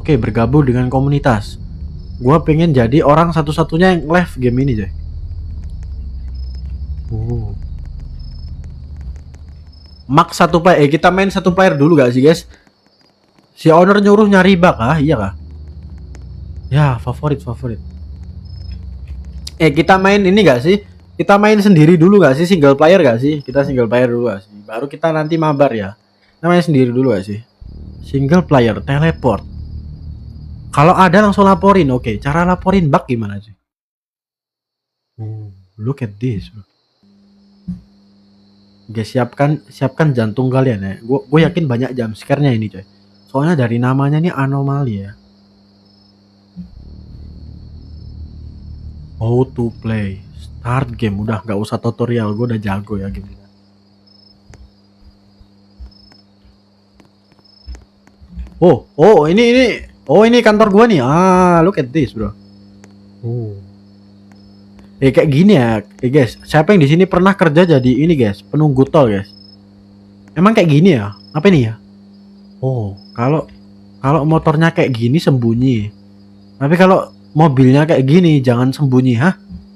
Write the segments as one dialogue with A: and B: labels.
A: Oke, bergabung dengan komunitas. Gua pengen jadi orang satu-satunya yang live game ini, coy. Max satu player. Kita main satu player dulu gak sih, guys? Si owner nyuruh nyari bug, iya kah? Ya, favorit. Kita main ini gak sih? Kita main sendiri dulu gak sih? Single player gak sih? Kita single player dulu gak sih? Baru kita nanti mabar ya. Kita main sendiri dulu gak sih? Single player, teleport. Kalau ada langsung laporin. Oke, cara laporin bug gimana sih? Look at this, bro. Guys, siapkan jantung kalian ya. Gue yakin banyak jump scare-nya ini, coy. Soalnya dari namanya ini anomali ya. How to play. Start game. Udah gak usah tutorial. Gue udah jago ya game ini. Oh, ini. Oh, ini kantor gua nih. Look at this, bro. Kayak gini ya, guys. Siapa yang di sini pernah kerja jadi ini, guys? Penunggu tol, guys. Emang kayak gini ya? Apa ini ya? Kalau motornya kayak gini sembunyi. Tapi kalau mobilnya kayak gini jangan sembunyi,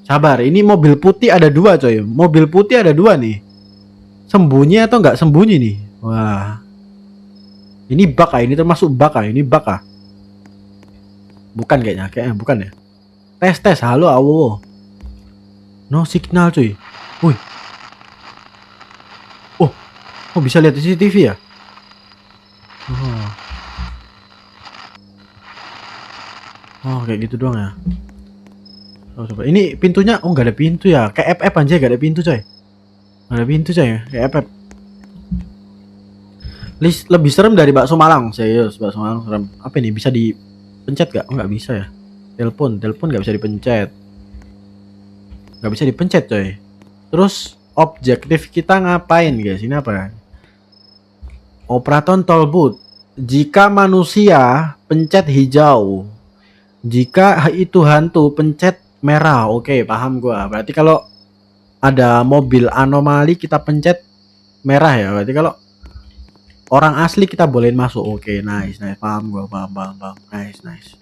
A: Sabar, ini mobil putih ada dua, coy. Mobil putih ada dua nih. Sembunyi atau nggak sembunyi nih? Wah. Ini bug ini termasuk bug ini bug Bukan kayaknya bukan ya. Tes, halo, awo. No signal, cuy. Wih. Oh, bisa lihat CCTV ya? Oh, kayak gitu doang ya. Coba. Ini pintunya, nggak ada pintu ya. Kayak FF aja, nggak ada pintu, coy. Nggak ada pintu, coy. Kayak FF. Lebih serem dari bakso Malang, serius. Bakso Malang serem. Apa ini? Bisa dipencet gak? Nggak bisa ya. Telepon nggak bisa dipencet. Nggak bisa dipencet, coy. Terus objektif kita ngapain, guys? Ini apa? Operator tol booth. Jika manusia, pencet hijau. Jika itu hantu, pencet merah. Oke, paham gua. Berarti kalau ada mobil anomali kita pencet merah ya. Berarti kalau orang asli kita bolehin masuk. Oke, nice. Paham gua, paham. Nice.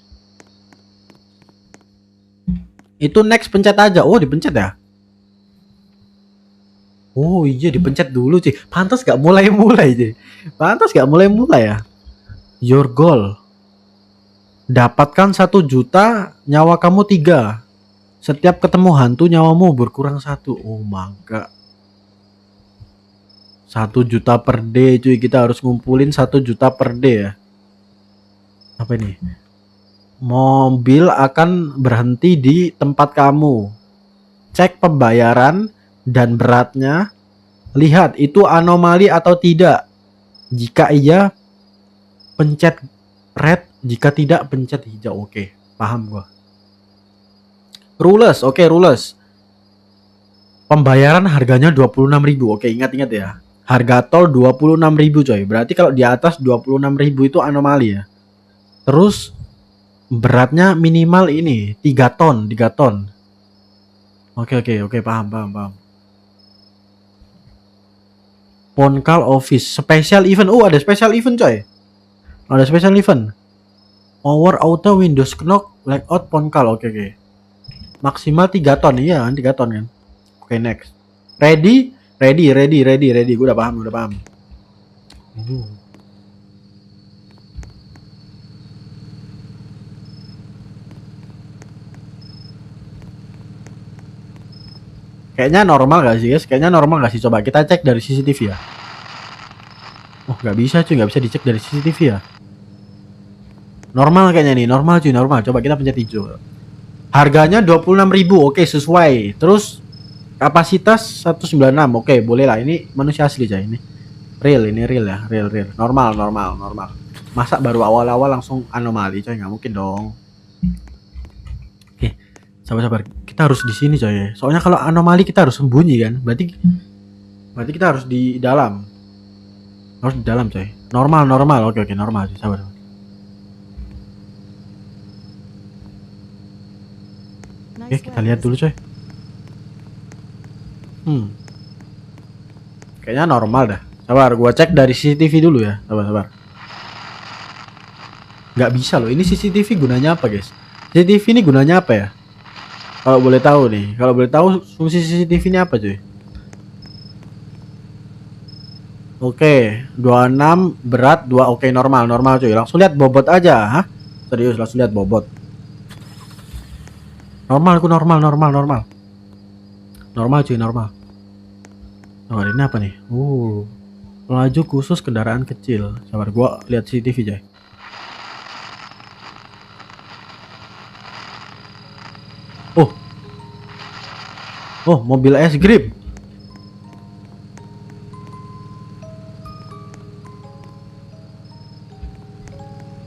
A: Itu next pencet aja. Oh, dipencet ya? Oh iya, dipencet dulu, sih. Pantas gak mulai, sih. Pantas gak mulai ya. Your goal. Dapatkan 1 juta, nyawa kamu 3. Setiap ketemu hantu nyawamu berkurang 1. Oh my god. 1 juta per day, cuy. Kita harus ngumpulin 1 juta per day ya. Apa ini? Mobil akan berhenti di tempat kamu. Cek pembayaran dan beratnya. Lihat itu anomali atau tidak. Jika iya, pencet red. Jika tidak, pencet hijau. Oke, paham gua. Rules, rules. Pembayaran harganya 26.000. Oke, ingat ya. Harga tol 26.000, coy. Berarti kalau di atas 26.000 itu anomali ya. Terus beratnya minimal ini 3 ton. Oke, paham. Ponkal office special event. Ada special event, coy. Ada special event. Power auto Windows knock layout Ponkal. Oke. Maksimal 3 ton. Iya, 3 ton kan. Oke, next. Ready. Gue udah paham. Kayaknya normal gak sih, guys? Coba kita cek dari CCTV ya. Oh, nggak bisa, cuy. Nggak bisa dicek dari CCTV ya. Normal kayaknya nih. Normal. Coba kita pencet hijau. Harganya 26.000. Oke, sesuai. Terus kapasitas 196. Oke, boleh lah. Ini manusia asli, coy. Ini real ya. Real. Normal. Masa baru awal-awal langsung anomali, coy? Nggak mungkin dong. Oke, sabar. Kita harus di sini, coy. Soalnya kalau anomali kita harus sembunyi kan. Berarti kita harus di dalam. Coy. Normal. Oke, normal, coy. Sabar. Oke, kita lihat dulu, coy. Kayaknya normal dah. Sabar, gua cek dari CCTV dulu ya. Sabar. Nggak bisa loh. Ini CCTV gunanya apa guys? CCTV ini gunanya apa ya? Kalau boleh tahu nih. Kalau boleh tahu fungsi CCTV ini apa cuy? Oke, 26 berat 2 oke normal cuy. Langsung lihat bobot aja, hah? Serius langsung lihat bobot. Normal normal. Normal cuy, normal. Oh, ini apa nih? Laju khusus kendaraan kecil. Sabar gua lihat CCTV coy. Oh, mobil es grip.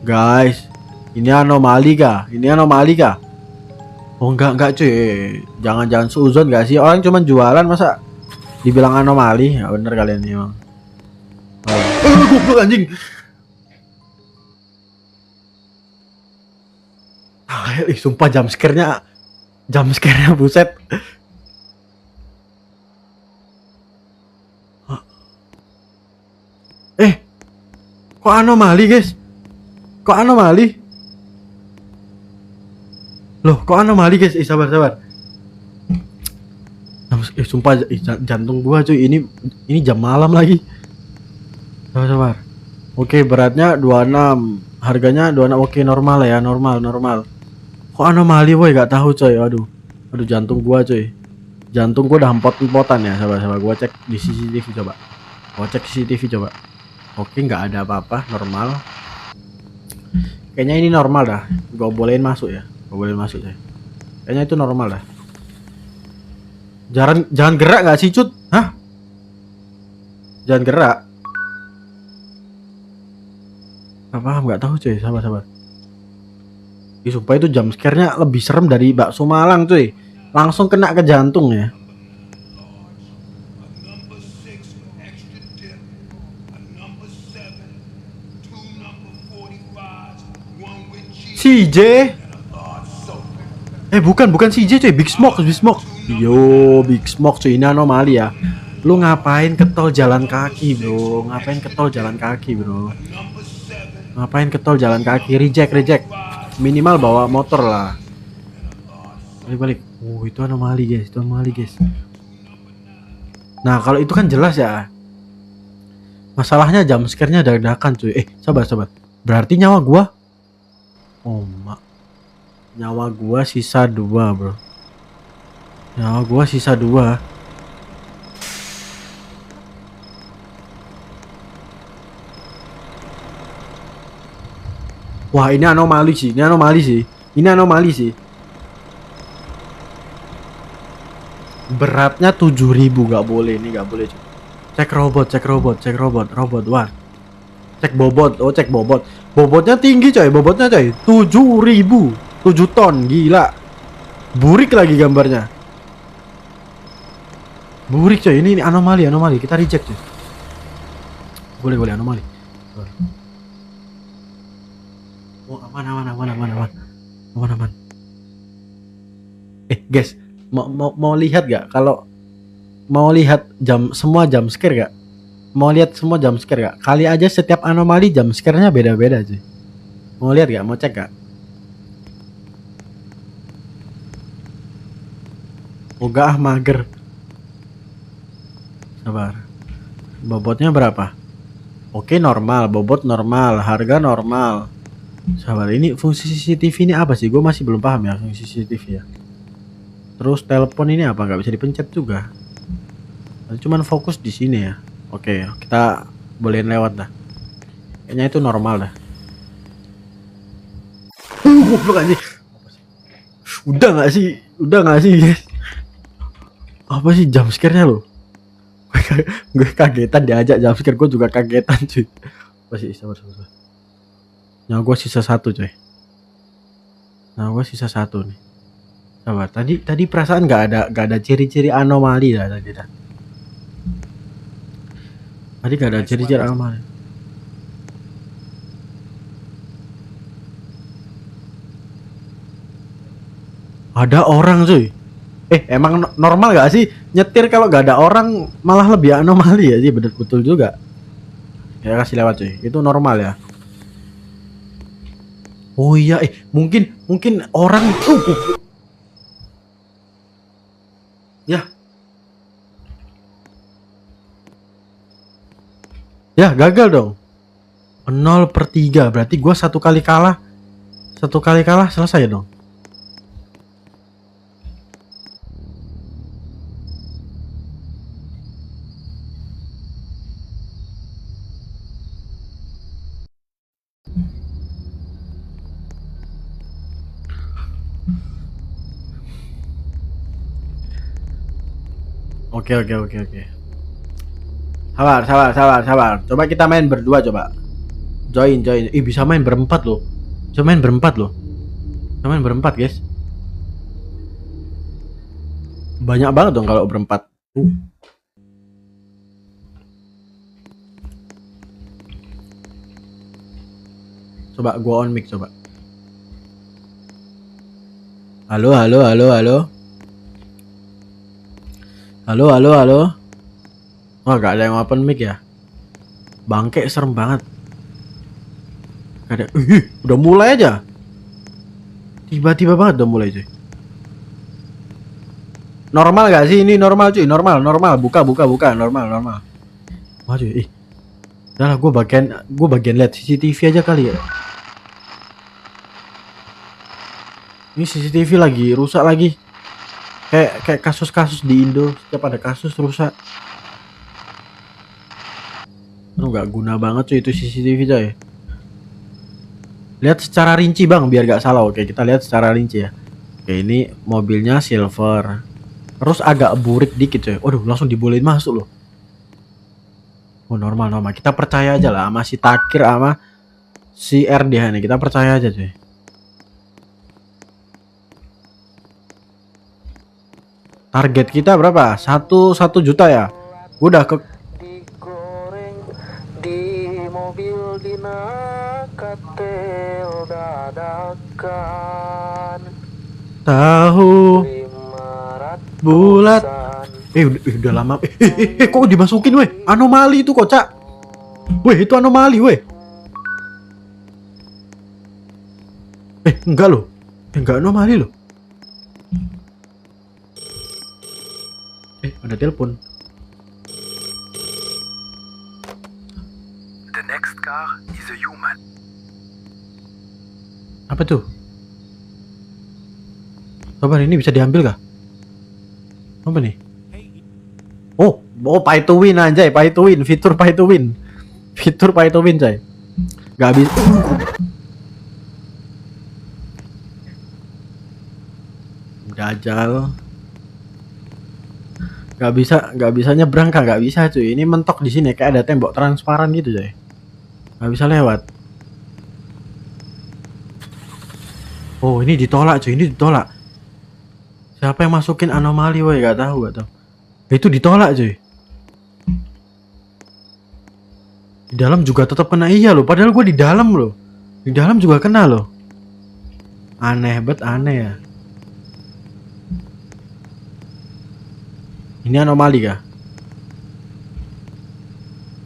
A: Guys, ini anomali kah? Oh enggak cuy. Jangan seuzon gak sih? Orang cuman jualan masa dibilang anomali? Ya bener kalian nih emang. Goblok anjing. Sumpah jump scare-nya buset. Kok anomali guys? Loh, kok anomali guys? Sabar. Sumpah jantung gua cuy. Ini jam malam lagi. Sabar. Oke, beratnya 26. Harganya 26. Oke, normal ya, normal. Kok anomali boy? Gak tahu coy. Aduh jantung gua cuy. Jantung gua udah empot-empotan ya. Sabar. Gua cek di CCTV coba. Oke, nggak ada apa-apa, normal. Kayaknya ini normal dah. Gua bolehin masuk ya. Kayaknya itu normal dah. Jangan gerak nggak sih cut? Hah? Jangan gerak. Paham nggak tahu cuy. Sabar. Sumpah itu jump scare-nya lebih serem dari bakso Malang cuy. Langsung kena ke jantung ya. CJ. Bukan CJ cuy, Big Smoke. Yo, Big Smoke cuy, ini anomali ya. Lu ngapain ke tol jalan kaki, bro? Reject. Minimal bawa motor lah. Balik. Itu anomali guys. Nah, kalau itu kan jelas ya. Masalahnya jump scare-nya dadakan cuy. Sabar. Berarti nyawa gua nyawa gua sisa 2 bro. Wah, ini anomali sih. Beratnya 7.000, nggak boleh cuy. Cek robot. Wah. Cek bobot. Bobotnya tinggi coy. 7.000. 7 ton, gila. Burik lagi gambarnya. Burik coy, ini anomali. Kita reject coy. Boleh anomali. Oh, aman. Guys, mau lihat gak? Kalau mau lihat semua jump scare gak? Kali aja setiap anomali jump scare-nya beda-beda cuy. Mau lihat gak? Mau cek gak? Enggak, mager. Sabar. Bobotnya berapa? Oke, normal. Bobot normal. Harga normal. Sabar, ini fungsi CCTV ini apa sih? Gue masih belum paham ya fungsi CCTV ya. Terus telepon ini apa? Gak bisa dipencet juga. Cuman fokus di sini ya. Oke, kita bolehin lewat dah. Kayaknya itu normal dah. Goblok anjing. Udah gak sih guys? Apa sih jump scare-nya lo? Gue kagetan diajak jump scare, gue juga kagetan cuy. Masih sabar. Nyawa gue sisa 1 coy. Nih. Sabar. Tadi perasaan gak ada ciri-ciri anomali dah tadi dah. Tadi gak ada ciri-ciri anomali. Ada orang cuy. Emang normal gak sih nyetir kalau gak ada orang malah lebih anomali ya sih? Betul juga. Ya kasih lewat cuy. Itu normal ya. Oh iya, mungkin orang ya, ya gagal dong. 0/3 berarti gua satu kali kalah selesai dong. Oke, oke, oke, oke. Sabar, sabar, sabar, sabar. Coba kita main berdua coba. Join, join. Bisa main berempat loh. Bisa main berempat loh. Bisa main berempat, guys. Banyak banget dong kalau berempat. Coba gua on mic coba. Halo, halo, halo, halo. Halo, halo, halo. Oh, gak ada yang open mic ya? Bangke, serem banget. Gak ada. Udah mulai aja. Tiba-tiba banget udah mulai cuy. Normal gak sih ini? Normal cuy, normal, normal. Buka, buka, buka. Normal, normal. Wah cuy, udah lah, gue bagian lihat CCTV aja kali ya. Ini CCTV lagi rusak lagi. Kayak kasus-kasus di Indo, setiap ada kasus rusak. Nggak guna banget cuy itu CCTV coy. Lihat secara rinci bang, biar gak salah. Oke, kita lihat secara rinci ya. Oke, ini mobilnya silver. Terus agak burik dikit coy. Waduh, langsung dibolehin masuk loh. Oh, normal, normal. Kita percaya aja lah sama si Takir sama si RDH nih. Kita percaya aja coy. Target kita berapa? 1 juta ya. Udah ke
B: digoreng di mobil dinakatel dadakan
A: tahu
B: 500
A: bulat. Udah lama. Kok dimasukin weh? Anomali itu kocak. Weh, itu anomali weh. Enggak loh. Enggak anomali loh. Ada telepon.
C: The next car is a human.
A: Apa tuh? Sabar, ini bisa diambil kah? Apa nih? Oh, pay to win anjay, pay to win, fitur pay to win. Fitur pay to win, coy. Gak bisa. Dajal. Gak bisa nyebrang kah? Gak bisa cuy. Ini mentok di sini kayak ada tembok transparan gitu coy. Gak bisa lewat. Oh, ini ditolak cuy, ini ditolak. Siapa yang masukin anomali woi? Gak tahu, gak tahu. Itu ditolak cuy. Di dalam juga tetap kena iya loh. Padahal gue di dalam loh. Di dalam juga kena loh. Aneh bet, aneh ya. Ini anomali kah?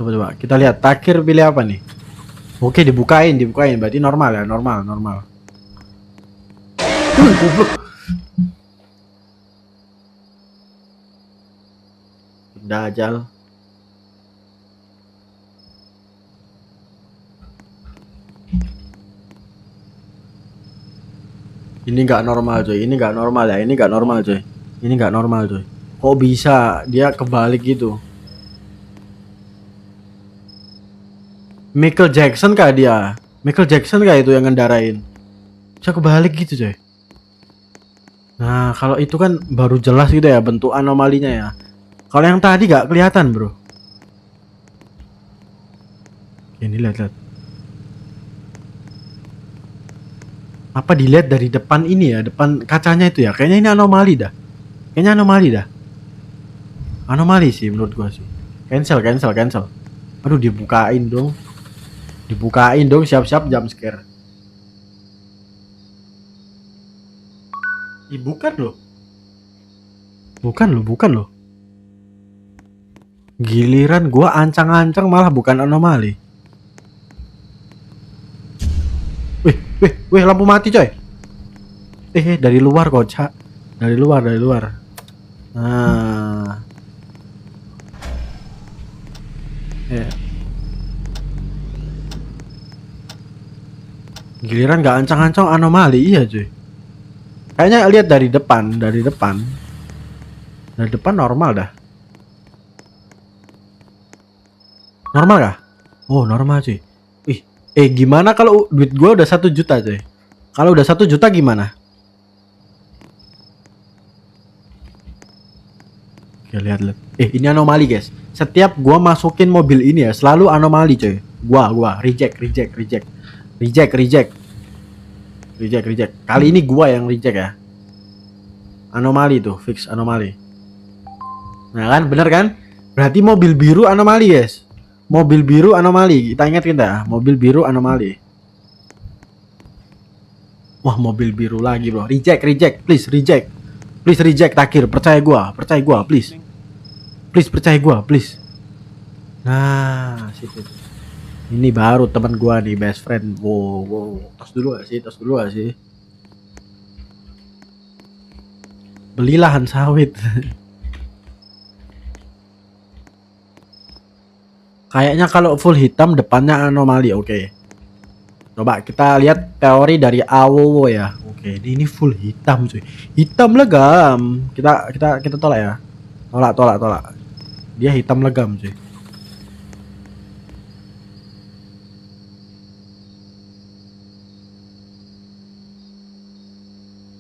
A: Coba kita lihat Takir pilih apa nih? Oke, dibukain. Berarti normal ya, normal. Goblok. Dajal. Ini nggak normal coy. Ini nggak normal coy. Kok bisa dia kebalik gitu? Michael Jackson kah dia? Michael Jackson kah itu yang ngendarain? Bisa kebalik gitu coy. Nah, kalau itu kan baru jelas gitu ya bentuk anomalinya ya. Kalau yang tadi gak kelihatan bro. Ini lihat. Apa dilihat dari depan ini ya, depan kacanya itu ya? Kayaknya ini anomali dah. Anomali sih menurut gua sih. Cancel. Aduh, dibukain dong, siap-siap jump scare. Bukan loh. Giliran gua ancang-ancang malah bukan anomali. Wih, Weh, lampu mati coy. Dari luar kocak. Dari luar. Nah. Giliran nggak ancang-ancang anomali, iya cuy. Kayaknya lihat dari depan normal dah. Normal kah? Oh normal cuy. Gimana kalau duit gua udah 1 juta cuy? Kalau udah 1 juta gimana? Oke, lihat. Ini anomali guys. Setiap gua masukin mobil ini ya, selalu anomali coy. Gua reject. Kali ini gua yang reject ya. Anomali tuh, fix anomali. Nah kan, bener kan? Berarti mobil biru anomali guys. Mobil biru anomali. Kita mobil biru anomali. Wah, mobil biru lagi bro. Reject, please reject. Please reject Takir, percaya gua, please. Please percaya gua, please. Nah, situ. Ini baru teman gua nih, best friend. Wow. Tos dulu gak sih? Beli lahan sawit. Kayaknya kalau full hitam depannya anomali. Oke. Coba kita lihat teori dari Awowo ya. Oke, ini full hitam cuy. Hitam legam. Kita tolak ya. Tolak. Dia hitam legam cuy.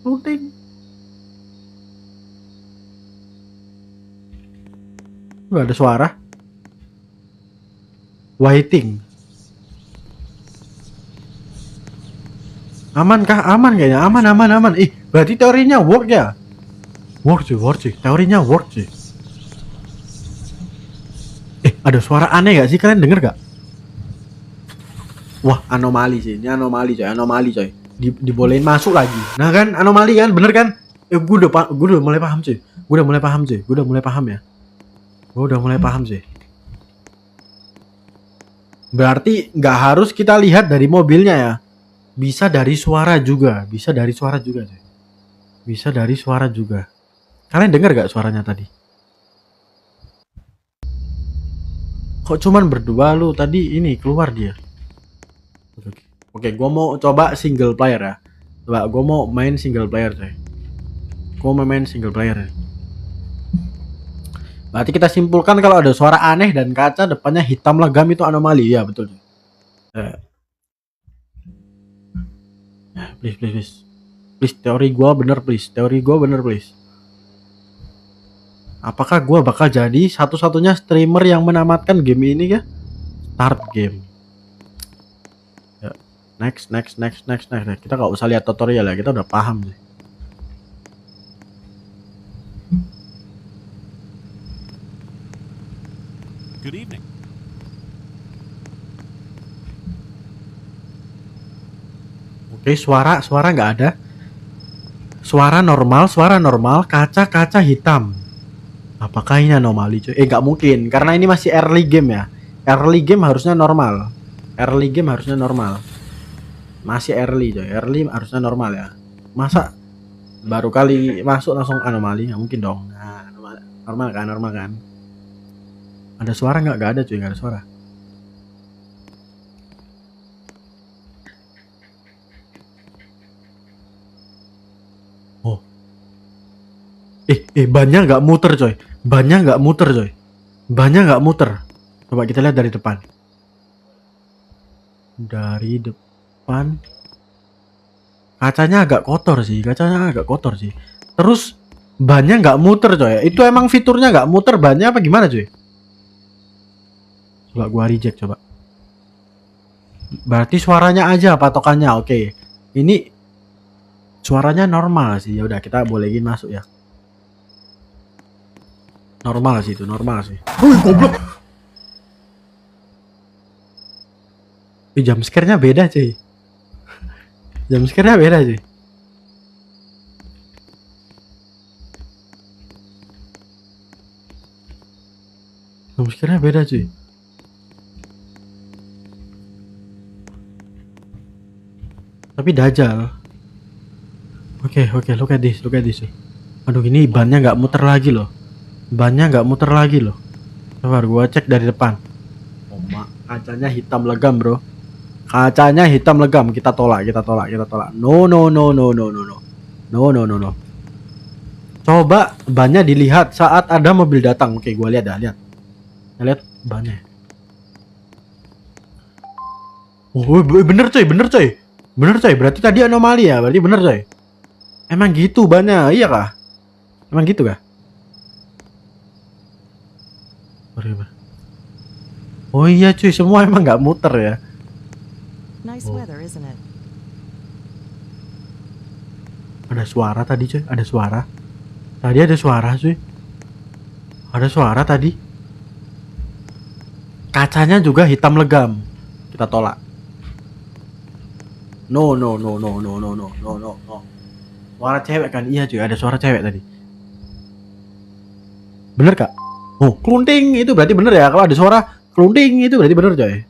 A: Loading. Gak ada suara. Waiting. Aman kah? Aman kayaknya. Aman. Berarti teorinya work ya? Work cuy. Teorinya work cuy. Ada suara aneh gak sih? Kalian denger gak? Wah, anomali sih. Ini anomali coy. Dibolehin masuk lagi. Nah kan, anomali kan? Bener kan? Gue udah mulai paham cuy. Gue udah mulai paham cuy. Berarti nggak harus kita lihat dari mobilnya ya. Bisa dari suara juga cuy. Bisa dari suara juga. Kalian denger gak suaranya tadi? Kok cuman berdua lu tadi ini keluar dia? Oke, gua mau coba single player ya. Coba gua mau main single player coy. Berarti kita simpulkan kalau ada suara aneh dan kaca depannya hitam legam itu anomali ya, betul. Please teori gua bener please. Apakah gua bakal jadi satu-satunya streamer yang menamatkan game ini ya? Start game. Ya. Next. Kita nggak usah lihat tutorial ya, kita udah paham sih.
D: Good evening.
A: Oke, suara nggak ada. Suara normal, kaca hitam. Apakah ini anomali cuy? Nggak mungkin, karena ini masih early game ya. Early game harusnya normal. Masih early coy. Early harusnya normal ya. Masa baru kali masuk langsung anomali? Nggak mungkin dong. Nah, normal kan? Ada suara nggak? Nggak ada cuy, nggak ada suara. Oh. Bannya nggak muter coy. Coba kita lihat dari depan. Kacanya agak kotor sih. Terus bannya nggak muter coy. Itu emang fiturnya nggak muter bannya apa gimana coy? Coba gua reject coba. Berarti suaranya aja patokannya. Oke. Ini suaranya normal sih. Ya udah kita bolehin masuk ya. Normal sih. Wih, goblok. Jam scare-nya beda cuy. Jam scare-nya beda cuy. Tapi tapi dajal. Oke, look at this. Aduh, ini bannya nggak muter lagi loh. Sabar, gua cek dari depan. Oh, kacanya hitam legam, bro. Kita tolak. No. Coba bannya dilihat saat ada mobil datang. Oke, gua lihat. Lihat bannya. Oh, bener coy. Berarti tadi anomali ya. Berarti bener coy. Emang gitu bannya, iya kah? Emang gitu kah? Oh iya cuy, semua emang nggak muter ya.
D: Nice weather, isn't it?
A: Ada suara tadi cuy, ada suara. Tadi ada suara cuy. Ada suara tadi. Kacanya juga hitam legam. Kita tolak. No. Suara cewek kan? Iya cuy, ada suara cewek tadi. Bener kak? Oh, kelunting itu berarti bener ya. Kalau ada suara kelunting itu berarti bener coy.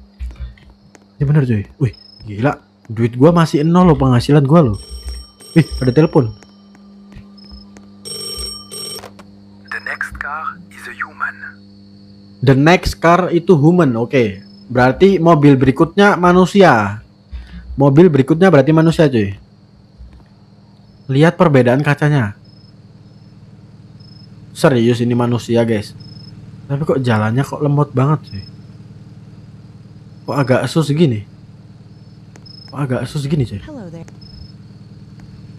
A: Ini bener coy. Wih, gila. Duit gua masih 0 loh, penghasilan gua loh. Ih, ada telepon.
C: The next car is a human.
A: The next car itu human. Oke. Berarti mobil berikutnya manusia. Berarti manusia cuy. Lihat perbedaan kacanya. Serius ini manusia guys. Tapi kok jalannya kok lemot banget sih. Kok agak sus gini cuy.
D: Hello there.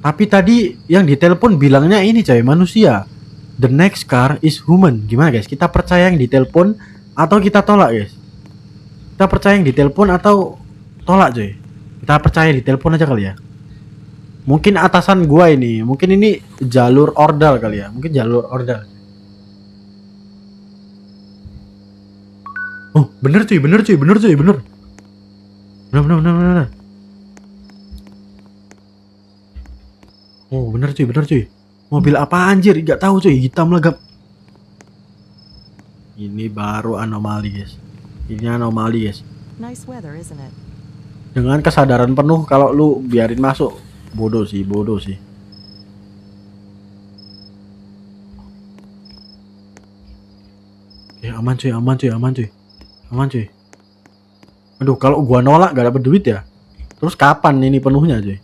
A: Tapi tadi yang ditelepon bilangnya ini coy, manusia. The next car is human. Gimana guys? Kita percaya yang ditelepon atau kita tolak guys? Kita percaya yang ditelepon atau tolak coy? Kita percaya ditelepon aja kali ya. Mungkin atasan gua ini, mungkin ini jalur ordal kali ya. Oh, bener cuy. Bener. Oh, bener cuy. Mobil apa anjir? Gak tahu cuy, hitam legap. Ini baru anomali guys.
D: Nice weather, isn't it?
A: Dengan kesadaran penuh kalau lu biarin masuk. Bodoh sih. Ya aman cuy. Aduh, kalau gua nolak gak dapet duit ya. Terus kapan ini penuhnya cuy?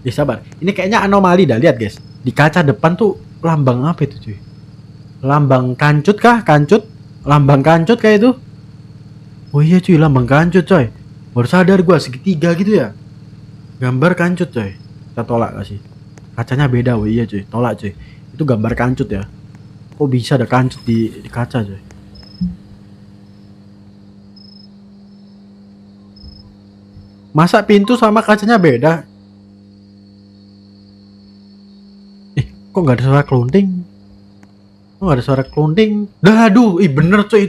A: Ya sabar. Ini kayaknya anomali dah, lihat guys. Di kaca depan tuh lambang apa itu cuy? Lambang kancut kah? Lambang kancut kayak itu? Oh iya cuy, lambang kancut coy. Baru sadar gua, segitiga gitu ya. Gambar kancut coy. Kita tolak gak sih? Kacanya beda, oh iya cuy. Tolak cuy. Itu gambar kancut ya. Kok bisa ada kancut di kaca coy? Masa pintu sama kacanya beda? Kok nggak ada suara kelunting? Dah, aduh, bener coy,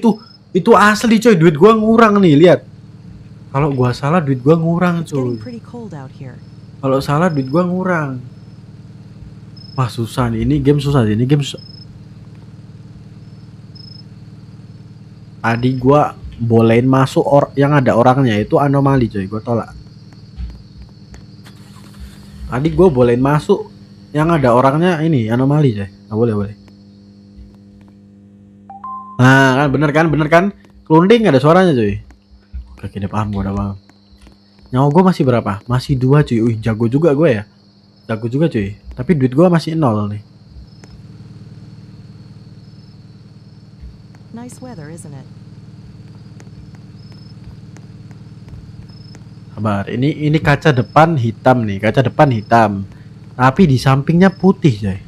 A: itu asli coy, duit gua ngurang nih, lihat. Kalau gua salah duit gua ngurang
D: It's getting
A: coy.
D: pretty cold out here.
A: Kalau salah duit gua ngurang. Wah, susah nih, ini game susah. Tadi gua bolehin masuk yang ada orangnya, itu anomali coy, gua tolak. Tadi gua bolehin masuk yang ada orangnya, ini anomali coy. Nggak boleh. Nah kan bener kan kelunting ada suaranya cuy. Oke, udah paham. Nyawa gue masih berapa? Masih 2 cuy. Wih, jago juga gue ya. Cuy. Tapi duit gue masih 0 nih.
D: Nice weather, isn't it?
A: Sabar, ini kaca depan hitam nih. Tapi di sampingnya putih coy.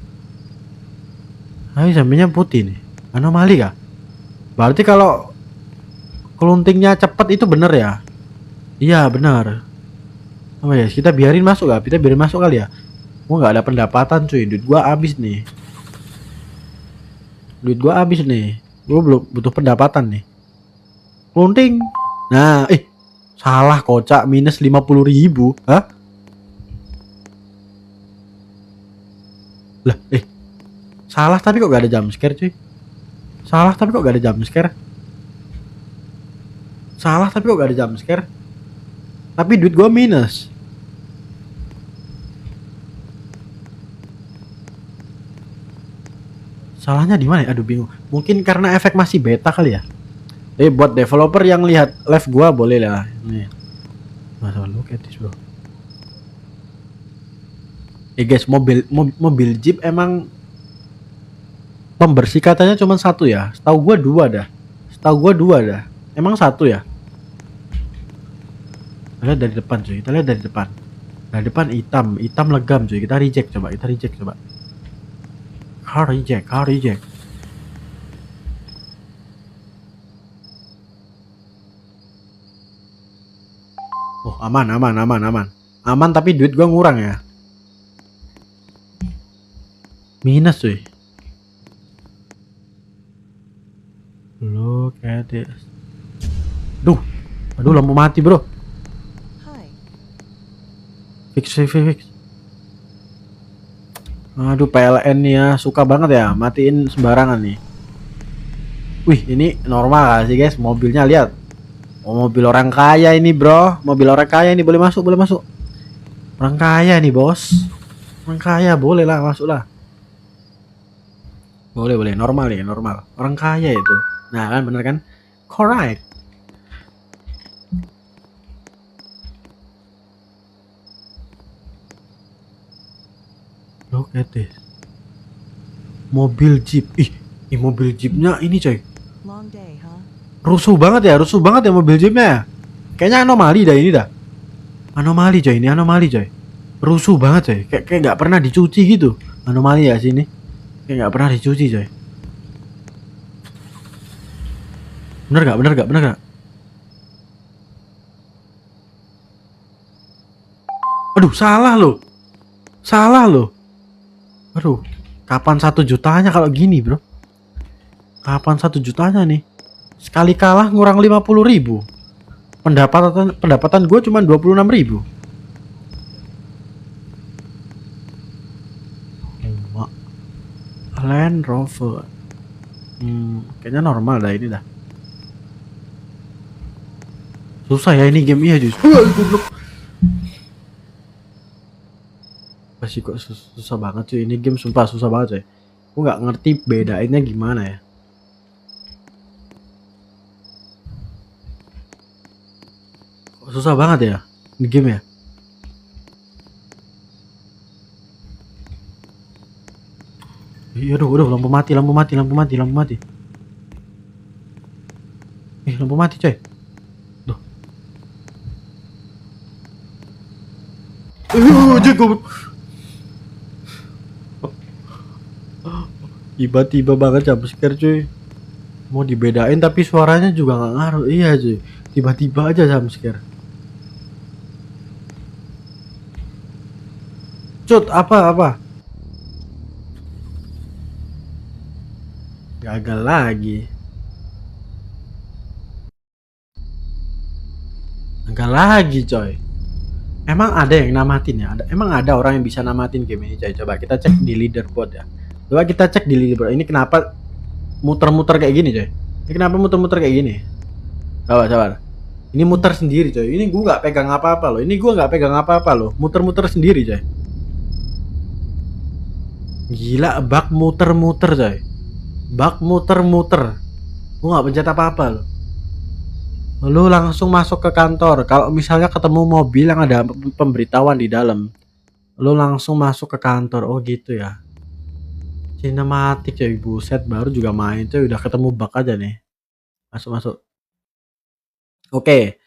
A: Nih. Anomali kah? Berarti kalau keluntingnya cepet itu bener ya? Iya bener. Apa ya? Kita biarin masuk kali ya. Gua nggak ada pendapatan cuy. Duit gua habis nih. Gua belum butuh pendapatan nih. Kelunting. Nah, salah kocak, minus 50.000. Hah? Lah, salah tapi kok gak ada jump scare cuy. Salah tapi kok gak ada jump scare. Tapi duit gua minus. Salahnya di mana ya? Aduh bingung. Mungkin karena efek masih beta kali ya. Buat developer yang lihat live gua boleh lah. Nih. Masa look at this bro. Guys, mobil Jeep emang pembersih katanya cuma satu ya. Setahu gua dua dah. Emang satu ya? Kita lihat dari depan cuy. Dari depan hitam legam cuy. Kita reject coba. Car reject. Oh, aman. Aman tapi duit gua ngurang ya. Minus cuy. Look at this. Aduh lampu mati bro.
D: Hi.
A: Fix. Aduh PLN nih ya, suka banget ya matiin sembarangan nih. Wih, ini normal gak sih guys? Mobilnya lihat. Oh, mobil orang kaya ini bro. Boleh masuk. Orang kaya nih bos. Orang kaya boleh lah, masuk lah. Boleh, normal. Orang kaya itu. Nah kan bener kan? Correct. Look at this. Mobil Jeep. Ih, mobil Jeepnya ini coy.
D: Long day, huh?
A: Rusuh banget ya mobil Jeepnya. Kayaknya anomali dah ini dah. Anomali coy. Rusuh banget coy. Kayak nggak pernah dicuci gitu. Anomali ya sini. Kayak nggak pernah dicuci coy. Bener gak? Aduh, salah loh. Aduh, kapan 1 jutanya kalau gini bro? Kapan 1 jutanya nih? Sekali kalah ngurang 50.000. Pendapatan gue cuma 26.000. Land Rover. Kayaknya normal dah ini dah. Susah ya ini game iya justru. Pasti kok susah banget cuy, ini game sumpah susah banget cuy. Aku nggak ngerti bedainnya gimana ya. Kok susah banget ya ini game ya. Iya aduh lampu mati. Lampu mati coy. Duh. Jago. Tiba-tiba banget jump scare cuy. Mau dibedain tapi suaranya juga nggak ngaruh. Iya cuy. Tiba-tiba aja jump scare. Cut apa? Gagal lagi coy. Emang ada yang namatin ya? Emang ada orang yang bisa namatin game ini coy. Coba kita cek di leaderboard ya. Ini kenapa muter-muter kayak gini coy? Sabar. Ini muter sendiri coy. Ini gua nggak pegang apa-apa loh. Muter-muter sendiri coy. Gila, bak muter-muter coy. Gua nggak pencet apa-apa loh. Lu langsung masuk ke kantor. Kalau misalnya ketemu mobil yang ada pemberitahuan di dalam, lu langsung masuk ke kantor. Oh gitu ya. Sinematik coy, buset, baru juga main coy udah ketemu bug aja nih. Masuk. Oke.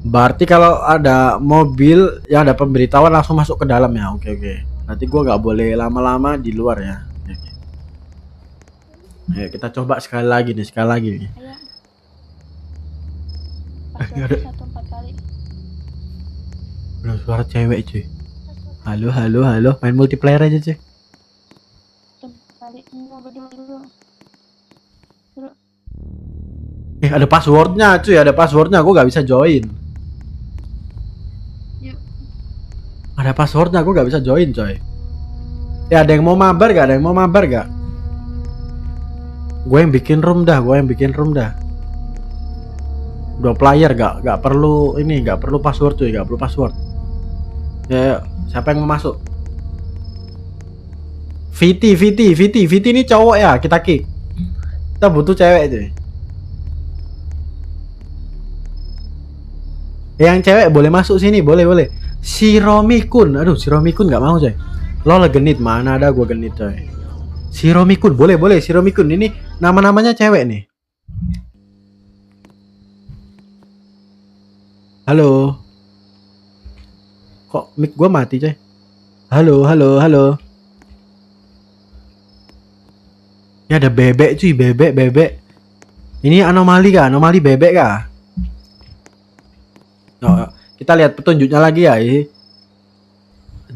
A: Berarti kalau ada mobil yang ada pemberitahuan langsung masuk ke dalam ya. Oke. Nanti gua nggak boleh lama-lama di luar ya. Oke. Ayo kita coba sekali lagi nih.
E: Ayo.
A: Ada
E: 4 kali.
A: udah suara cewek cuy. Halo. Main multiplayer aja cuy.
E: 4 kali. Ini mau berdua dulu.
A: Ada passwordnya cuy. Gue nggak bisa join.
E: Yuk.
A: Ada passwordnya, gue nggak bisa join coy. Ada yang mau mabar gak? Gue yang bikin room dah. Dua player gak perlu ini, gak perlu password cuy, gak perlu password. Ya, siapa yang mau masuk? VT ini cowok ya, kita kick. Kita butuh cewek cuy. Yang cewek boleh masuk sini, boleh. Si Romi Kun, aduh si Romi Kun nggak mau coy. Lo genit, mana ada gua genit coy. Si Romi Kun, boleh si Romi Kun, ini nama-namanya cewek nih. Halo. Kok mic gua mati coy? Halo. Ya ada bebek cuy, bebek. Ini anomali kah? Anomali bebek kah? Oh, kita lihat petunjuknya lagi ya.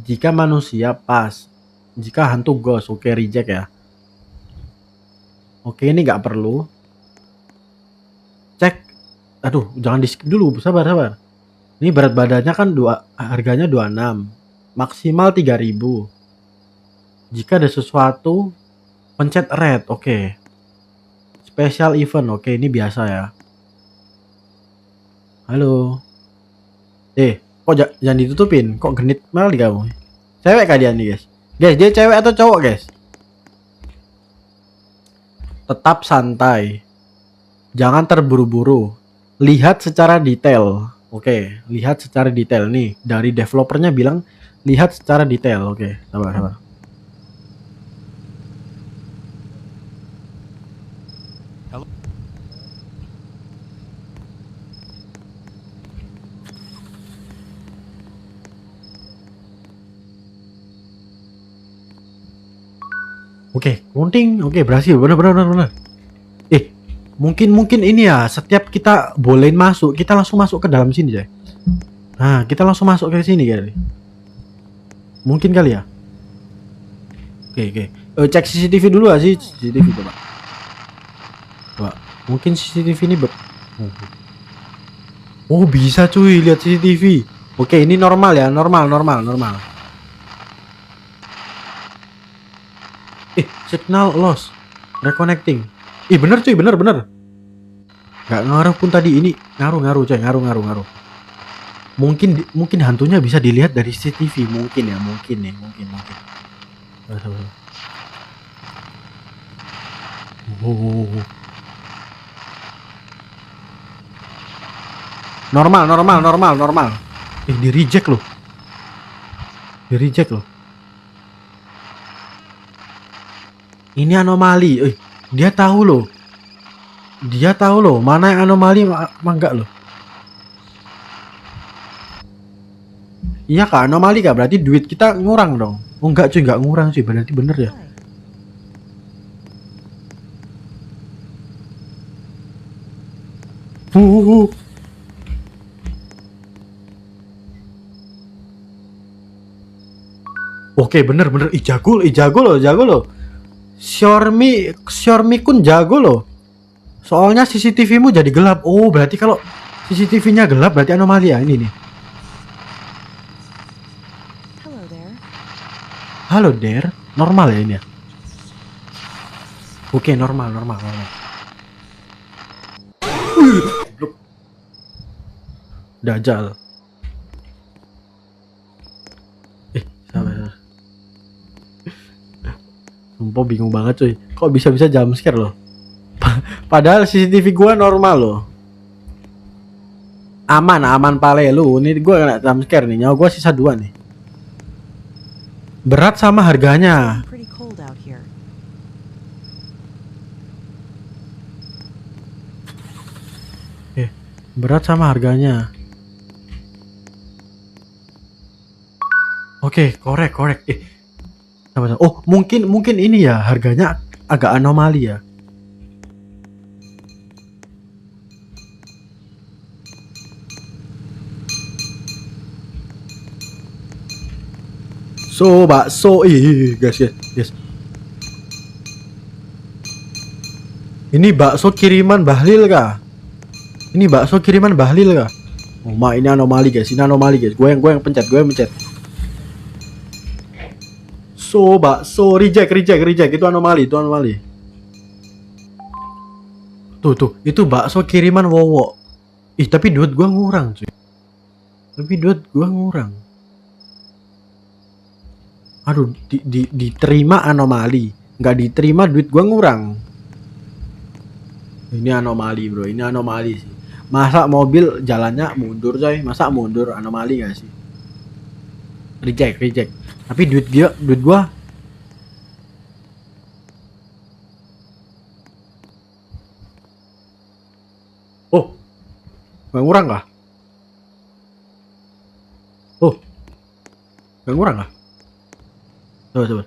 A: Jika manusia pas, jika hantu ghost, oke reject ya. Oke ini nggak perlu. Cek, aduh jangan di skip dulu, sabar. Ini berat badannya kan harganya 26, maksimal 3000. Jika ada sesuatu, pencet red, oke. Special event, oke ini biasa ya. Halo. Kok jangan ditutupin? Kok genit malah di kamu? Cewek kah dia nih, guys? Guys, dia cewek atau cowok, guys? Tetap santai. Jangan terburu-buru. Lihat secara detail. Oke, lihat secara detail nih. Dari developernya bilang lihat secara detail. Oke, sabar. Oke, counting. Oke, berhasil. Benar. Mungkin ini ya, setiap kita bolehin masuk, kita langsung masuk ke dalam sini, coy. Nah, kita langsung masuk ke sini kali. Mungkin kali ya. Oke. Cek CCTV dulu ya sih, CCTV coba. Mungkin CCTV ini Oh, bisa cuy, lihat CCTV. Oke, ini normal ya, normal. Signal loss, reconnecting. Bener cuy, bener. Gak ngaruh pun tadi, ini ngaruh coy, ngaruh. Mungkin hantunya bisa dilihat dari CCTV, mungkin. Normal. Di reject loh. Ini anomali. Dia tahu loh mana yang anomali enggak loh. Iya kak, anomali kak, berarti duit kita ngurang dong. Oh enggak cuy, enggak ngurang cuy, berarti bener ya. Oke, bener. Jago loh. Xiaomi Kun jago loh. Soalnya CCTV-mu jadi gelap. Oh, berarti kalau CCTV-nya gelap berarti anomali ya, ini nih. Halo there. Normal ya ini ya. Oke, normal. Dajjal. Sabar. Sumpah bingung banget cuy. Kok bisa-bisa jump scare loh. Padahal CCTV gua normal loh. Aman pale lu. Ini gua kena jump scare nih. Nyawa gua sisa 2 nih. Berat sama harganya.
D: Pretty cold out here.
A: Berat sama harganya. Oke, korek. Sabar. Oh, mungkin ini ya, harganya agak anomali ya. Bakso, guys. Ini bakso kiriman Bahlil kah? Oh, ini anomali guys. Gue yang pencet. Bakso reject, itu anomali. Tuh, itu bakso kiriman Wowo. Ih, tapi duit gua ngurang, cuy. Tapi duit gua ngurang. Aduh, diterima anomali. Nggak diterima duit gua ngurang. Ini anomali, bro. Ini anomali sih. Masa mobil jalannya mundur, coy? Masa mundur, anomali gak sih? Reject. Tapi duit gua oh, nggak ngurang kah? Oh, nggak ngurang kah? Coba.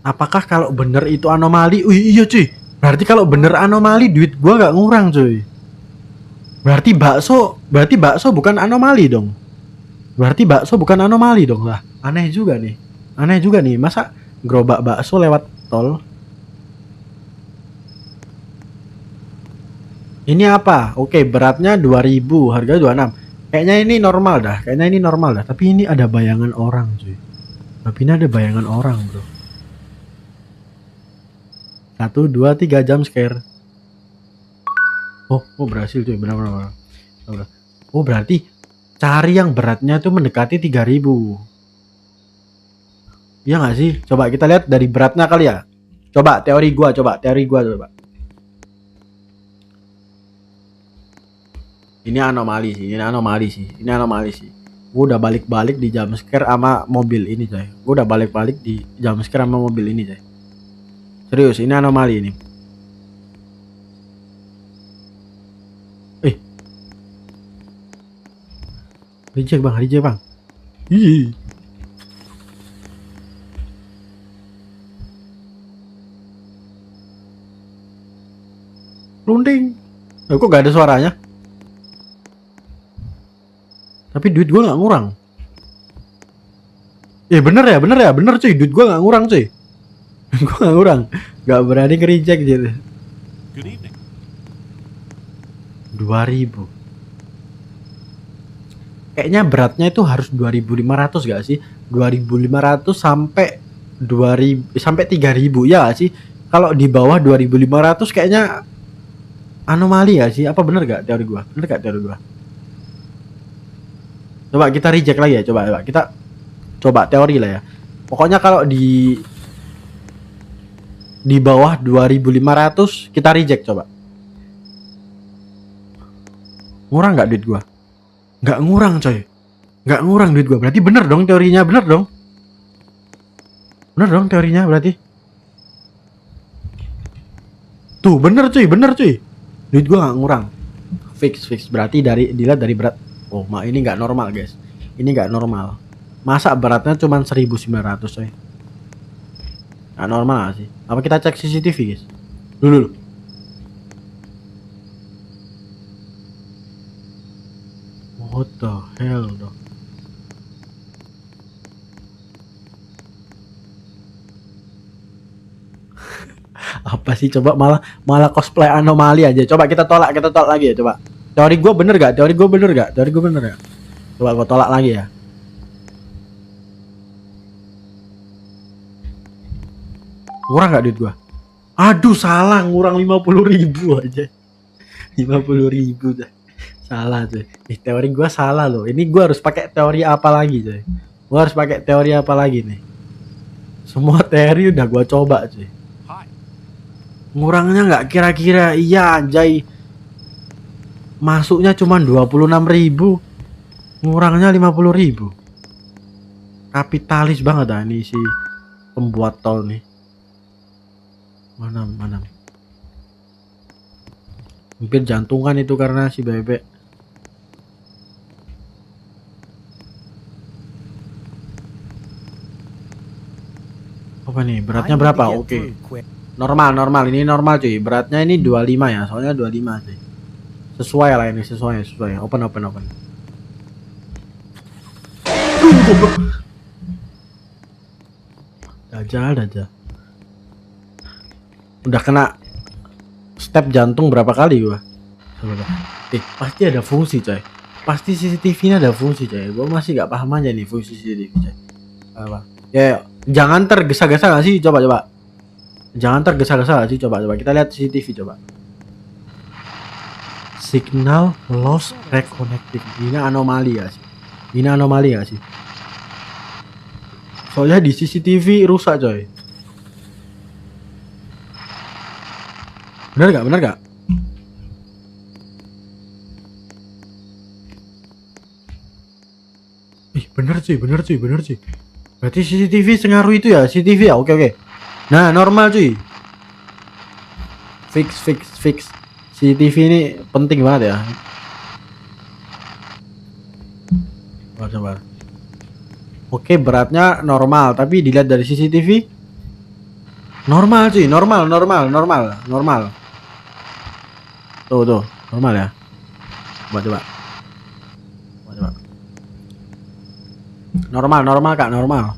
A: Apakah kalau bener itu anomali? Iya cuy. Berarti kalau bener anomali duit gua nggak ngurang cuy. Berarti bakso bukan anomali dong. Lah. Aneh juga nih. Masa gerobak bakso lewat tol? Ini apa? Oke, beratnya 2000, harga 26. Kayaknya ini normal dah. Tapi ini ada bayangan orang, cuy. Bro. 1, 2, 3 jam scare. Oh, berhasil cuy, benar. Oh, berarti cari yang beratnya tuh mendekati 3000. Iya nggak sih? Coba kita lihat dari beratnya kali ya. Coba teori gua. Ini anomali sih. Gua udah balik-balik di jam scare sama mobil ini, coy. Serius, ini anomali ini. Reject bang. Ih. Runding. Kok gak ada suaranya? Tapi duit gua nggak ngurang. Bener cuy, duit gua nggak ngurang cuy. Gua nggak ngurang, nggak berani nge-reject gitu.
F: Good evening.
A: 2000. Kayaknya beratnya itu harus 2500 gak sih? 2500 sampai 2000 sampai 3000 ya gak sih? Kalau di bawah 2500 kayaknya anomali ya sih? Apa bener gak teori gua? Coba kita reject lagi ya, kita coba teori lah ya. Pokoknya kalau di bawah 2500 kita reject coba. Ngurang nggak duit gua? Nggak ngurang coy. Nggak ngurang duit gua. Berarti bener dong teorinya, bener dong teorinya berarti. Tuh bener cuy. Duit gua nggak ngurang. Fix. Berarti dilihat dari berat. Oh, ini nggak normal guys. Ini nggak normal. Masa beratnya cuma 1900 coy? Nggak normal gak sih? Apa kita cek CCTV guys? Dulu. What the hell dong? Apa sih, coba malah cosplay anomali aja. Coba kita tolak lagi ya, coba. Teori gue bener gak? Coba gue tolak lagi ya. Ngurang gak duit gue? Aduh, salah, ngurang 50.000 aja. 50.000 dah. Salah tuh. Teori gue salah loh. Ini gue harus pakai teori apa lagi coy? Nih? Semua teori udah gue coba cuy. Ngurangnya nggak kira-kira iya anjay. Masuknya cuma 26.000. Ngurangnya 50.000. Kapitalis banget dah ini si pembuat tol nih. Mana. Hampir jantungan itu karena si bebek. Apa nih? Beratnya berapa? Oke. Normal. Ini normal cuy. Beratnya ini 25 ya. Soalnya 25 cuy. Sesuai lah ini, sesuai. Open. Dajal. Udah kena step jantung berapa kali gua? Pasti ada fungsi coy. Pasti CCTV-nya ada fungsi coy. Gua masih gak paham aja nih fungsi CCTV coy. Apa? Ya, jangan tergesa-gesa gak sih? Coba. Jangan tergesa-gesa gak sih? Coba. Kita lihat CCTV coba. Signal lost reconnecting. Ini anomali ya sih. Ini anomali ya sih. Soalnya di CCTV rusak coy. Bener gak? Bener gak? Ih bener cuy, bener cuy, bener cuy. Berarti CCTV sengaruh itu ya, CCTV ya, oke. Nah normal cuy. Fix. CCTV ini penting banget ya. Sabar. Oke beratnya normal, tapi dilihat dari CCTV normal cuy, normal. Tuh, normal ya. Coba. Normal kak, normal.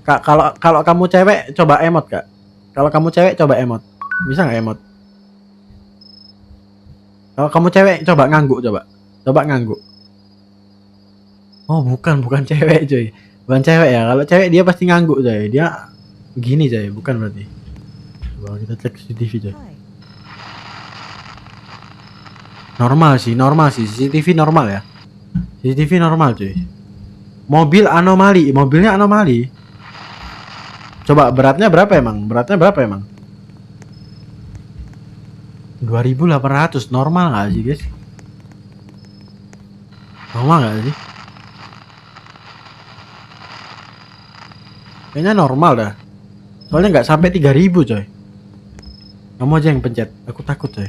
A: Kak, kalau kamu cewek coba emot kak. Kalau kamu cewek coba emot. Bisa nggak emot? Kalau kamu cewek coba ngangguk coba ngangguk. Oh bukan cewek coy. Bukan cewek ya. Kalau cewek dia pasti ngangguk coy. Dia begini coy, bukan berarti. Coba kita cek CCTV coy.
D: Hi.
A: Normal sih CCTV normal ya. CCTV normal cuy. Mobil anomali, mobilnya anomali. Coba beratnya berapa emang? 2.800 normal nggak sih guys? Normal nggak sih? Kayaknya normal dah. Soalnya nggak sampai 3.000 coy. Kamu aja yang pencet. Aku takut coy.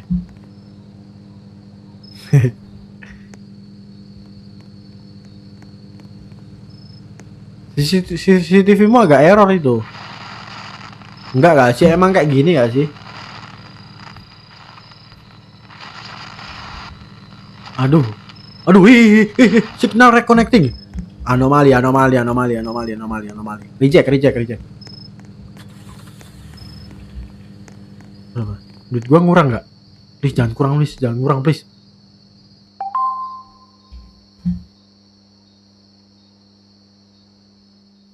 A: CCTV mu agak error itu. Enggak gak sih? Emang kayak gini gak sih? Aduh, signal reconnecting. Anomali. Reject. Berapa? Duit gua ngurang nggak? Please jangan kurang please.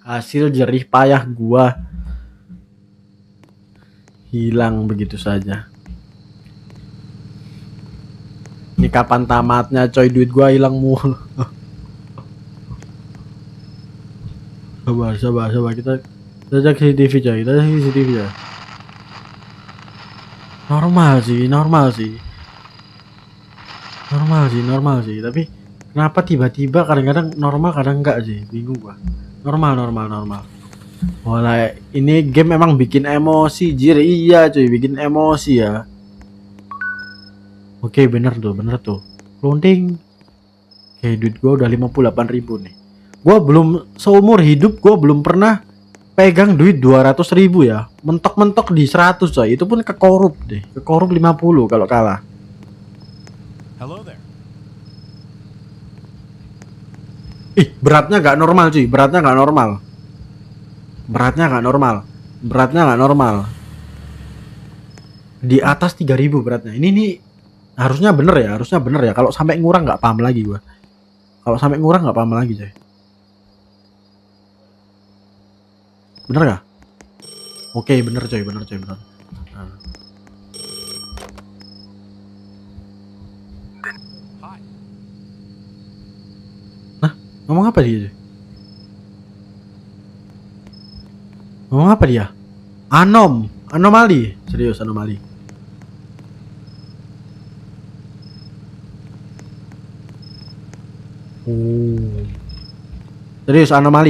A: Hasil jerih payah gua hilang begitu saja. Ini kapan tamatnya coy, duit gua hilang mulu. Coba kita cek CCTV coy, coy. Normal sih, tapi kenapa tiba-tiba kadang-kadang normal kadang enggak sih, bingung gua. Normal. Wala, ini game memang bikin emosi, jir. Iya cuy, bikin emosi ya. Oke, bener tuh. Loading. Oke, duit gua udah 58.000 nih. Gua belum seumur hidup gua belum pernah pegang duit 200.000 ya. Mentok-mentok di 100 coy. Itu pun kekorup deh. Kekorup 50 kalau kalah.
F: Hello there.
A: Ih, beratnya nggak normal cuy. Beratnya nggak normal. Di atas 3.000 beratnya. Ini nih harusnya bener ya. Kalau sampai ngurang nggak paham lagi gua. Coy. Bener gak? Oke, bener coy. Nah, ngomong apa dia? Anomali. Serius anomali.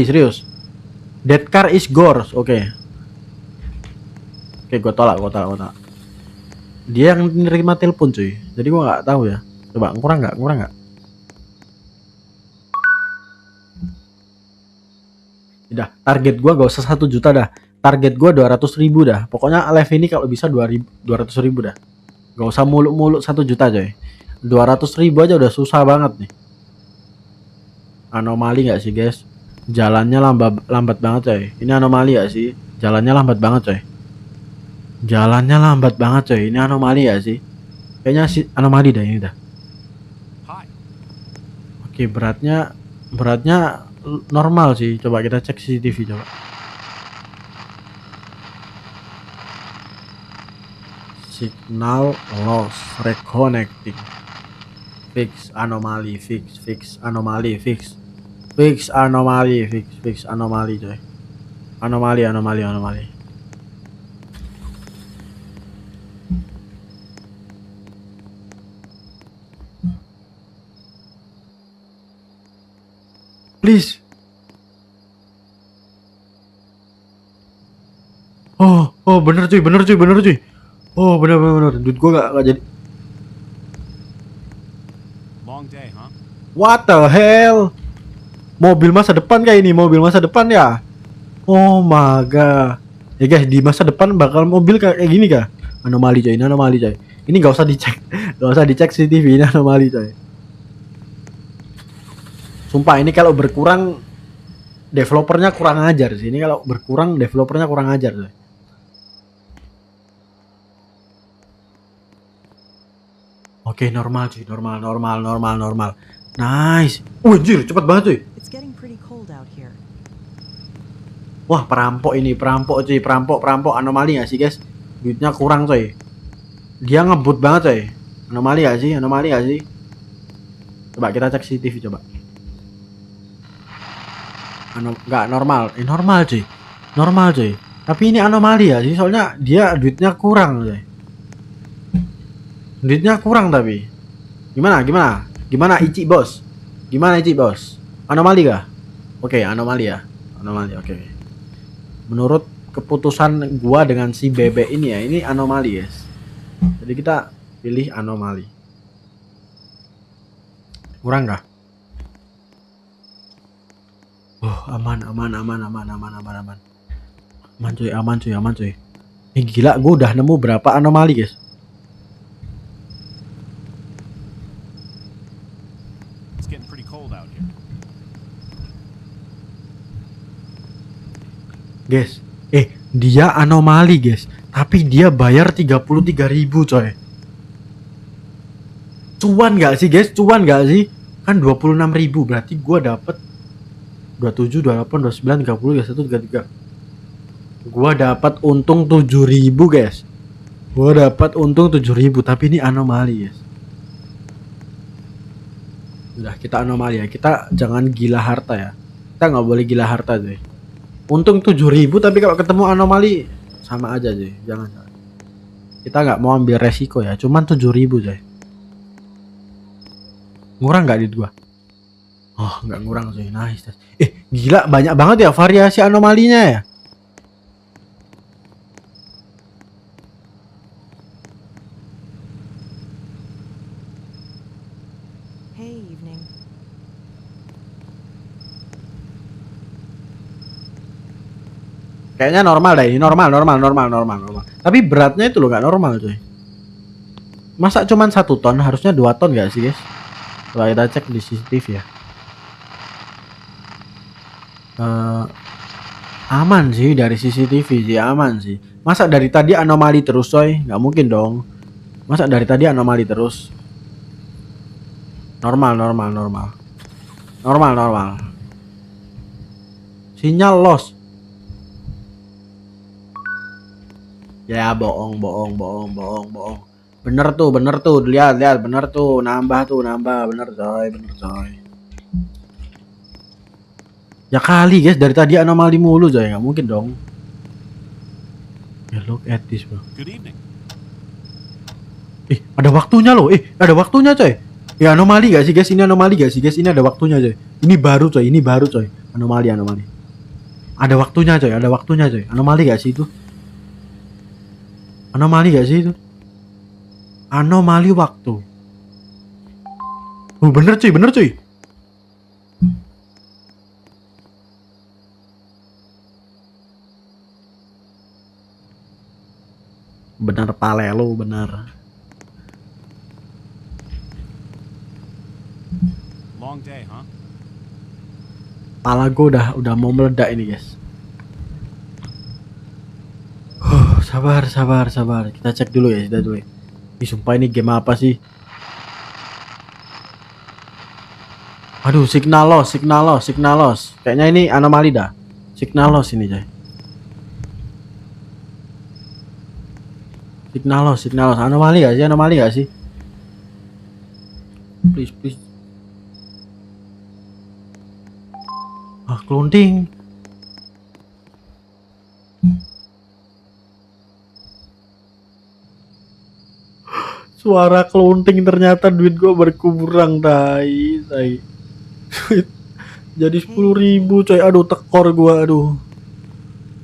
A: Serius. That car is yours. Oke, gue tolak. Dia yang nerima telepon cuy. Jadi gue nggak tahu ya. Coba kurang nggak? Udah, target gue gak usah 1 juta dah. Target gue 200.000 dah. Pokoknya live ini kalau bisa 200.000 dah. Gak usah muluk-muluk 1 juta coy. 200.000 aja udah susah banget nih. Anomali nggak sih guys? Jalannya lambat banget coy. Ini anomali gak sih? Jalannya lambat banget coy. Ini anomali gak sih? Kayaknya sih anomali dah ini dah. Oke, beratnya normal sih. Coba kita cek CCTV coba. Signal loss. Reconnecting. Fix anomali. Fix anomali. Fix anomali coy. Anomali. Please. Oh bener cuy. Oh bener. Duit gua gak jadi.
F: Long day, huh?
A: What the hell? Mobil masa depan kayak ini, mobil masa depan ya. Oh my god. Ya guys, di masa depan bakal mobil kayak gini kah? Anomali coy, ini anomali coy. Ini gak usah dicek. Gak usah dicek CCTV, ini anomali coy. Sumpah ini kalau berkurang developernya kurang ajar sih. Ini kalau berkurang developernya kurang ajar coy. Oke, normal cuy, normal. Nice. Anjir, cepet banget cuy.
D: It's getting pretty cold out here.
A: Wah, perampok cuy, perampok anomali gak sih guys? Duitnya kurang coy. Dia ngebut banget coy. Anomali gak sih? Coba kita cek CCTV coba. Nggak normal. Normal cuy. Tapi ini anomali ya sih, soalnya dia duitnya kurang coy. Duitnya kurang tapi. Gimana Ici bos? Anomali kah? Oke, anomali ya. Oke. Menurut keputusan gua dengan si bebek ini ya, ini anomali guys. Jadi kita pilih anomali. Kurang kah? Aman. Aman cuy. Gila, gua udah nemu berapa anomali guys.
F: It's getting pretty cold out here.
A: Guys, dia anomali guys, tapi dia bayar 33.000 coy. Cuan gak sih guys? Kan 26.000, berarti gua dapet 27, 28, 29, 30, 31, 33. Gua dapat untung 7.000 guys. Tapi ini anomali guys. Udah, kita anomali ya. Kita jangan gila harta ya. Kita nggak boleh gila harta cuy. Untung 7.000 tapi kalau ketemu anomali sama aja cuy. Jangan. Kita nggak mau ambil resiko ya. Cuman 7.000 coy. Ngurang nggak duit gua? Oh, nggak ngurang cuy. Nice. Gila, banyak banget ya variasi anomalinya ya.
D: Hey, evening.
A: Kayaknya normal deh, ini normal. Tapi beratnya itu loh nggak normal cuy. Masa cuman 1 ton, harusnya 2 ton nggak sih guys? Coba kita cek di CCTV ya. Aman sih dari CCTV sih, aman sih. Masa dari tadi anomali terus coy? Nggak mungkin dong. Masa dari tadi anomali terus? Normal. Sinyal loss. Ya bohong. Bener tuh, lihat, bener tuh, nambah, bener coy. Ya kali guys, dari tadi anomali mulu coy, nggak mungkin dong. Ya look at this bro.
F: Good evening.
A: Ada waktunya loh, coy. Ya anomali gak sih guys, ini ada waktunya coy. Ini baru coy, anomali. Ada waktunya coy. Anomali gak sih itu? Anomali waktu. Bener cuy. Bener palelo, bener.
F: Long day, huh?
A: Pala gue udah mau meledak ini guys. Sabar. Kita cek dulu ya, Ih, sumpah ini game apa sih? Aduh, signal loss. Kayaknya ini anomali dah. Signal loss ini coy. Signal loss. Anomali gak sih? Please. Ah, kelunting. Suara kelunting, ternyata duit gua berkurang, tai. Duit jadi 10.000 coy. Aduh, tekor gua, aduh.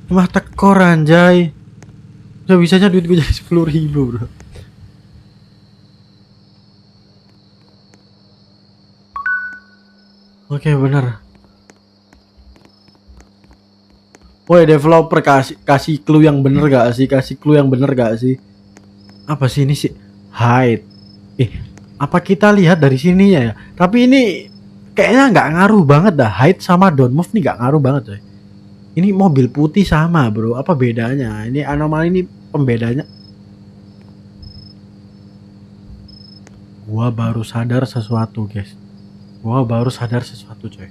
A: Emang tekor anjay. Udah bisanya duit gua jadi 10.000, bro. Oke, bener. Woi, developer, kasih clue yang bener gak sih? Apa sih ini sih? Hide. Apa kita lihat dari sini ya? Tapi ini kayaknya nggak ngaruh banget dah. Hide sama don't move nih nggak ngaruh banget coy. Ini mobil putih sama bro. Apa bedanya? Ini anomali, ini pembedanya. Gua baru sadar sesuatu guys. Coy.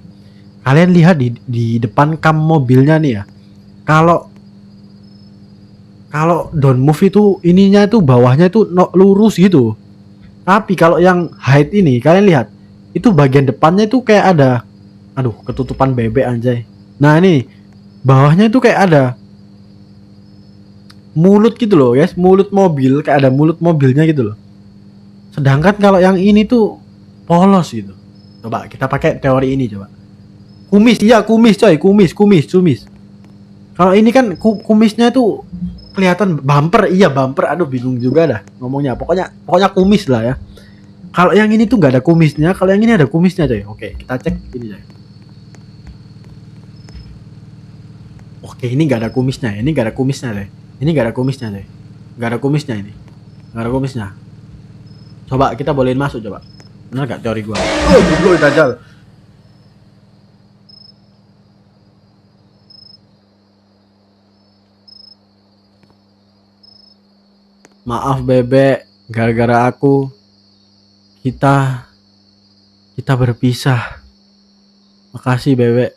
A: Kalian lihat di depan kam mobilnya nih ya. Kalau don't move itu ininya itu bawahnya itu lurus gitu. Tapi kalau yang hide ini kalian lihat, itu bagian depannya itu kayak ada, aduh, ketutupan bebek anjay. Nah ini bawahnya itu kayak ada mulut gitu loh guys, mulut mobil, kayak ada mulut mobilnya gitu loh. Sedangkan kalau yang ini tuh polos gitu. Coba kita pakai teori ini coba. Kumis coy, kumis. Kalau ini kan kumisnya tuh kelihatan bumper, aduh bingung juga dah ngomongnya. Pokoknya kumis lah ya. Kalau yang ini tuh nggak ada kumisnya, kalau yang ini ada kumisnya coy. Oke, kita cek ini coy. Oke, ini nggak ada kumisnya, ini nggak ada kumisnya. Coba kita bolehin masuk coba. Benar gak teori gua? Oh, goblok Dajjal. Maaf bebek, gara-gara aku kita berpisah. Makasih bebek.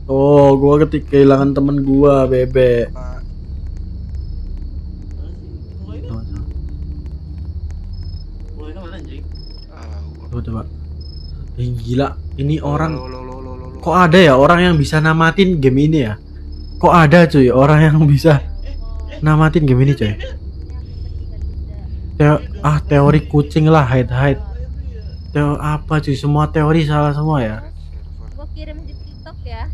A: Oh, gua kehilangan temen gua, bebek. Coba. Gila, ini orang. Kok ada ya orang yang bisa namatin game ini ya? Kok ada cuy orang yang bisa namatin game ini cuy? Teori kucing lah, hide. Apa cuy, semua teori salah semua ya?
G: Gua kirim di TikTok ya.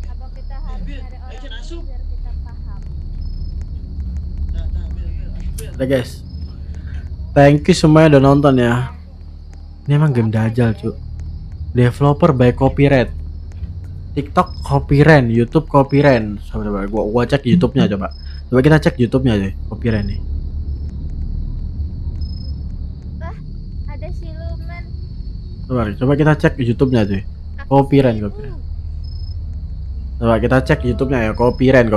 G: Apa kita harus nyari orang biar kita paham?
A: Udah guys, thank you semuanya udah nonton ya. Ini emang game Dajjal cuy. Developer by copyright. TikTok copyright, YouTube copyright. Coba gua cek YouTube-nya coba. Coba kita cek YouTube-nya deh, copyright nih.
G: Ada siluman.
A: Coba kita cek YouTube-nya cuy. Copyright. Coba kita cek YouTube-nya ya, copyright.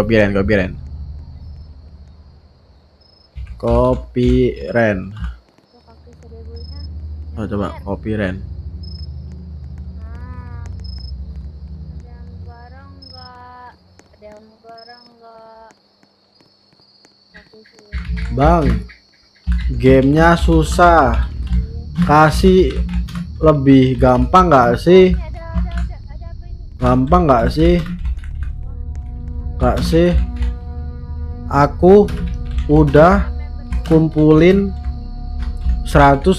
A: Oh, coba copyright.
G: Ada yang barang enggak?
A: Bang, gamenya susah. Kasih lebih gampang nggak sih?
G: Ada apa ini?
A: Gampang nggak sih? Nggak sih? Aku udah kumpulin 100.000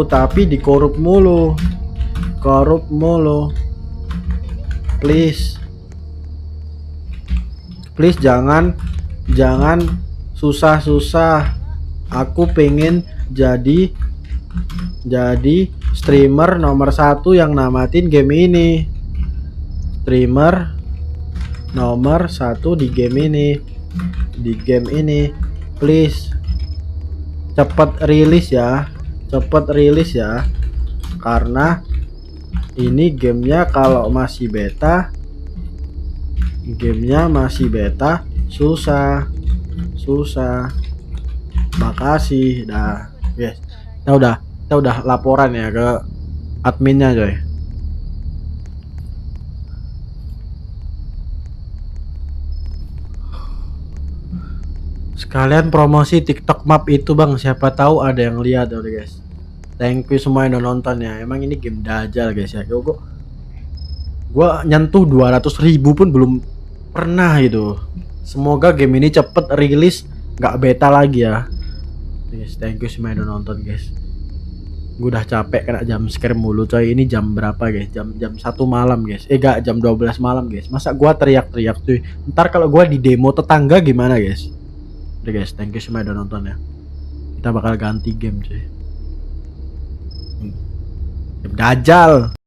A: tapi dikorup mulu. Please jangan susah-susah. Aku pengen jadi streamer nomor 1 yang namatin game ini. Streamer nomor 1 di game ini. Please cepet rilis ya. Karena ini gamenya kalau masih beta susah. Makasih dah. Yes. Nah, udah. Kita udah laporan ya ke adminnya coy. Sekalian promosi TikTok map itu bang, siapa tahu ada yang lihat udah guys. Thank you semua yang udah nonton ya. Emang ini game dajal guys ya. Gua nyentuh 200.000 pun belum pernah gitu. Semoga game ini cepet rilis, nggak beta lagi ya. Guys, thank you semua yang udah nonton guys. Gue udah capek kena jam scare mulu coy. Ini jam berapa guys? Jam 1 malam guys. Enggak, jam 12 malam guys. Masa gua teriak-teriak cuy. Ntar kalau gua di demo tetangga gimana guys? Udah guys, thank you semua yang udah nonton ya. Kita bakal ganti game cuy. Game dajal.